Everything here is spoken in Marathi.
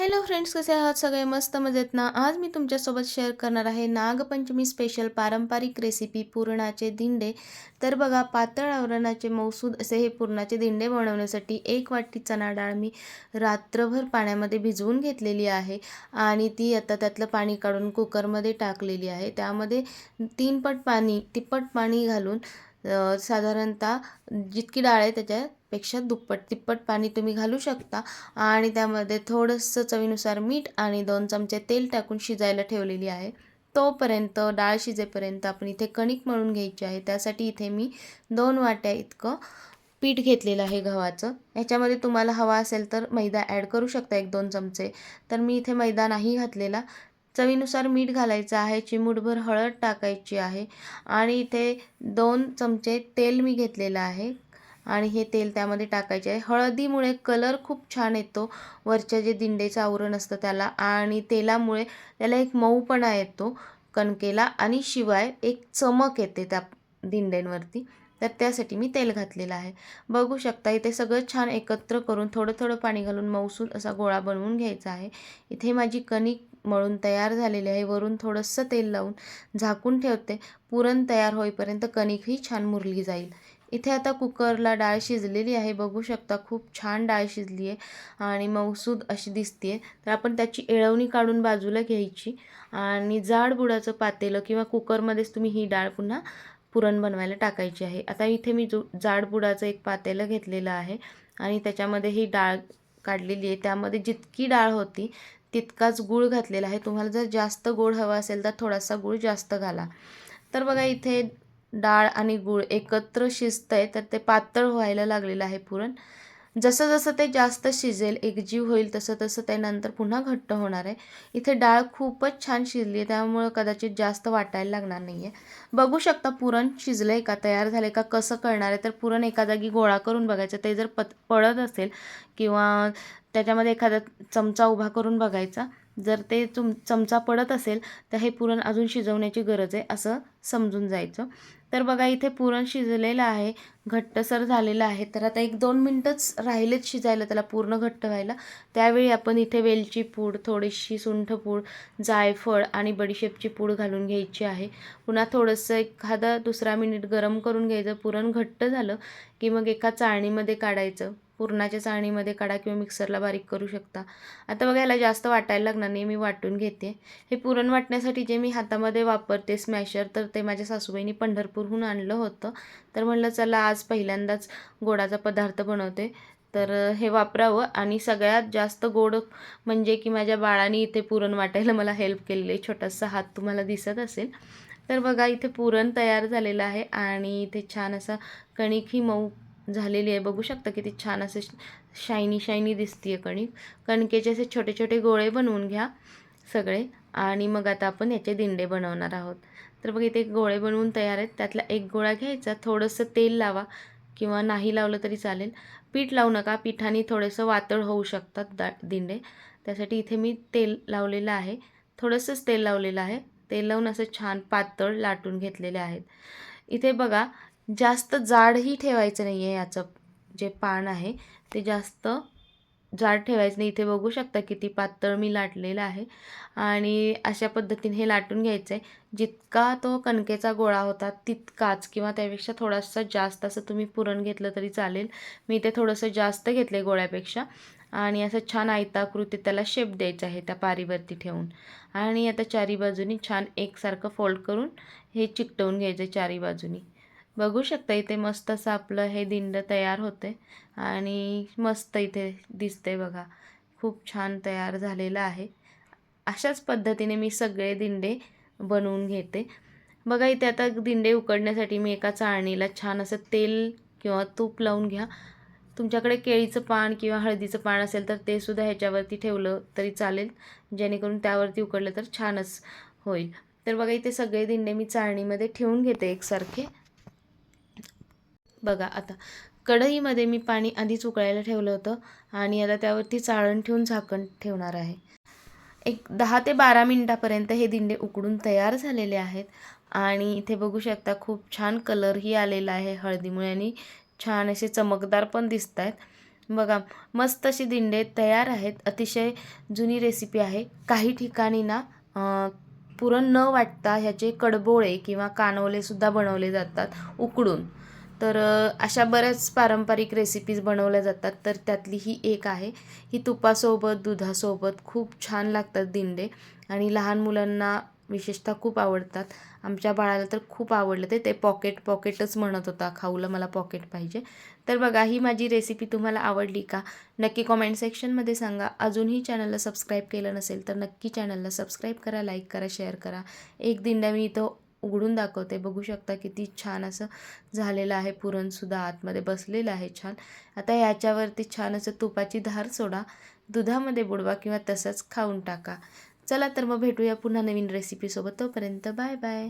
हॅलो फ्रेंड्स, कसे आहात सगळे? मस्त मजेत ना? आज मी तुमच्यासोबत शेअर करणार आहे नागपंचमी स्पेशल पारंपरिक रेसिपी पुरणाचे दिंडे. तर बघा, पातळ आवरणाचे मऊसूद असे हे पुरणाचे दिंडे बनवण्यासाठी 1 वाटी चणा डाळ मी रात्रभर पाण्यामध्ये भिजवून घेतलेली आहे आणि ती आता त्यातलं पाणी काढून कुकरमध्ये टाकलेली आहे. त्यामध्ये 3 पट पाणी, तिप्पट पाणी घालून साधारणतः जितकी डाळ आहे त्याच्यापेक्षा दुप्पट तिप्पट पाणी तुम्ही घालू शकता आणि त्यामध्ये थोडंसं चवीनुसार मीठ आणि 2 चमचे तेल टाकून शिजायला ठेवलेली आहे. तोपर्यंत डाळ शिजेपर्यंत आपण इथे कणिक मळून घ्यायची आहे. त्यासाठी इथे मी 2 वाट्या इतकं पीठ घेतलेलं आहे गव्हाचं. ह्याच्यामध्ये तुम्हाला हवा असेल तर मैदा ॲड करू शकता 1-2 चमचे. तर मी इथे मैदा नाही घातलेला. चवीनुसार मीठ घालायचं आहे, चिमूटभर हळद टाकायची आहे आणि इथे 2 चमचे तेल मी घेतलेलं आहे आणि हे तेल त्यामध्ये टाकायचे आहे. हळदीमुळे कलर खूप छान येतो वरच्या जे दिंडेचं आवरण असतं त्याला, आणि तेलामुळे त्याला एक मऊपणा येतो कणकेला आणि शिवाय एक चमक येते त्या दिंड्यांवरती. तर त्यासाठी मी तेल घातलेलं आहे. बघू शकता इथे सगळं छान एकत्र करून थोडं थोडं पाणी घालून मऊसूद असा गोळा बनवून घ्यायचा आहे. इथे माझी कणिक मळून तयार झालेली आहे. वरून थोडंसं तेल लावून झाकून ठेवते. पुरण तयार होईपर्यंत कणिकही छान मुरली जाईल. इथे आता कुकरला डाळ शिजलेली आहे. बघू शकता खूप छान डाळ शिजली आहे आणि मऊसूद अशी दिसते आहे. तर आपण त्याची येळवणी काढून बाजूला घ्यायची आणि जाड बुडाचं पातेलं किंवा कुकरमध्येच तुम्ही ही डाळ पुन्हा पुरण बनवायला टाकायची आहे. आता इथे मी जाड बुडाचं एक पातेलं घेतलेलं आहे आणि त्याच्यामध्ये ही डाळ काढलेली आहे. त्यामध्ये जितकी डाळ होती तितकाच गूळ घातलेला आहे. तुम्हाला जर जास्त गोड हवा असेल तर थोडासा गूळ जास्त घाला. तर बघा इथे डाळ आणि गूळ एकत्र शिजतंय तर ते पातळ व्हायला लागलेलं आहे पुरण. जसं जसं ते जास्त शिजेल, एकजीव होईल, तसं तसं ते नंतर पुन्हा घट्ट होणार आहे. इथे डाळ खूपच छान शिजली आहे, त्यामुळं कदाचित जास्त वाटायला लागणार नाही आहे. बघू शकता पुरण शिजलं आहे का, तयार झालं आहे का, कसं कळणार आहे? तर पुरण एका जागी गोळा करून बघायचं. ते जर पडत असेल किंवा त्याच्यामध्ये एखादा चमचा उभा करून बघायचा. जर ते चमचा पडत असेल तर हे पुरण अजून शिजवण्याची गरज आहे असं समजून जायचं. तर बघा इथे पुरण शिजलेलं आहे, घट्टसर झालेलं आहे. तर आता 1-2 मिनटंच राहिलेत शिजायला त्याला पूर्ण घट्ट व्हायला. त्यावेळी आपण इथे वेलची पूड, थोडीशी सुंठ पूड, जायफळ आणि बडीशेपची पूड घालून घ्यायची आहे. पुन्हा थोडंसं एखादा दुसरा मिनिट गरम करून घ्यायचं. पुरण घट्ट झालं की मग एका चाळणीमध्ये काढायचं. पुरणाच्या चाळणीमध्ये काढा किंवा मिक्सरला बारीक करू शकता. आता बघा याला जास्त वाटायला लागणार नाही, मी वाटून घेते. हे पुरण वाटण्यासाठी जे मी हातामध्ये वापरते स्मॅशर, तर ते माझ्या सासूबाईंनी पंढरपूरहून आणलं होतं. तर म्हणलं चला आज पहिल्यांदाच गोडाचा पदार्थ बनवते तर हे वापरावं. आणि सगळ्यात जास्त गोड म्हणजे की माझ्या बाळाने इथे पुरण वाटायला मला हेल्प केलेली आहे. छोटासा हात तुम्हाला दिसत असेल. तर बघा इथे पुरण तयार झालेलं आहे आणि इथे छान असा कणिकही मऊ झालेली आहे. बघू शकता किती छान असे शायनी शायनी दिसते आहे कणिक. कणकेचे असे छोटे छोटे गोळे बनवून घ्या सगळे आणि मग आता आपण याचे दिंडे बनवणार आहोत. तर बघ इथे गोळे बनवून तयार आहेत. त्यातला एक गोळा घ्यायचा, थोडंसं तेल लावा किंवा नाही लावलं तरी चालेल. पीठ लावू नका, पिठाने थोडंसं वातळ होऊ शकतात दिंडे. त्यासाठी इथे मी तेल लावलेलं आहे, थोडंसंच तेल लावलेलं आहे. तेल लावून असं छान पातळ लाटून घेतलेले आहेत. इथे बघा जास्त जाडही ठेवायचं नाही आहे. याचं जे पान आहे ते जास्त जाड ठेवायचं नाही. इथे बघू शकता किती पातळ मी लाटलेलं आहे आणि अशा पद्धतीने हे लाटून घ्यायचं आहे. जितका तो कणकेचा गोळा होता तितकाच किंवा त्यापेक्षा थोडासा जास्त असं तुम्ही पुरण घेतलं तरी चालेल. मी इथे थोडंसं जास्त घेतलं आहे गोळ्यापेक्षा आणि असं छान आयताकृती त्याला शेप द्यायचा आहे त्या पारीवरती ठेवून. आणि आता चारी बाजूनी छान एकसारखं फोल्ड करून हे चिकटवून घ्यायचं चारी बाजूनी. बघू शकता इथे मस्त असं आपलं हे दिंड तयार होते आणि मस्त इथे दिसते बघा, खूप छान तयार झालेलं आहे. अशाच पद्धतीने मी सगळे दिंडे बनवून घेते. बघा इथे आता दिंडे उकडण्यासाठी मी एका चाळणीला छान असं तेल किंवा तूप लावून घ्या. तुमच्याकडे केळीचं पान किंवा हळदीचं पान असेल तर ते सुद्धा ह्याच्यावरती ठेवलं तरी चालेल, जेणेकरून त्यावरती उकडलं तर छानच होईल. तर बघा इथे सगळे दिंडे मी चाळणीमध्ये ठेवून घेते एकसारखे. बघा आता कढईमध्ये मी पाणी आधीच उकळायला ठेवलं होतं आणि आता त्यावरती चाळण ठेवून झाकण ठेवणार आहे. एक 10 ते 12 मिनिटापर्यंत हे दिंडे उकडून तयार झालेले आहेत आणि इथे बघू शकता खूप छान कलरही आलेला आहे हळदीमुळे आणि छान असे चमकदार पण दिसत आहेत. बघा मस्त अशी दिंडे तयार आहेत. अतिशय जुनी रेसिपी आहे. काही ठिकाणी ना पुरण न वाटता ह्याचे कडबोळे किंवा कानवलेसुद्धा बनवले जातात उकडून. तर अशा बऱ्याच पारंपरिक रेसिपीज बनवल्या जातात. तर त्यातली ही एक आहे. ही तुपासोबत दुधासोबत खूप छान लागतात दिंडे आणि लहान मुलांना विशेषतः खूप आवडतात. आमच्या बाळाला तर खूप आवडलं ते पॉकेटच म्हणत होता, खाऊला मला पॉकेट पाहिजे. तर बघा ही माझी रेसिपी तुम्हाला आवडली का नक्की कॉमेंट सेक्शनमध्ये सांगा. अजूनही चॅनलला सबस्क्राईब केलं नसेल तर नक्की चॅनलला सबस्क्राईब करा, लाईक करा, शेअर करा. एक दिंडा मी इथं उघडून दाखवते, बघू शकता किती छान असं झालेलं आहे. पुरणसुद्धा आतमध्ये बसलेलं आहे छान. आता ह्याच्यावरती छान असं तुपाची धार सोडा, दुधामध्ये बुडवा किंवा तसंच खाऊन टाका. चला तर मग भेटूया पुन्हा नवीन रेसिपीसोबत. तोपर्यंत बाय बाय.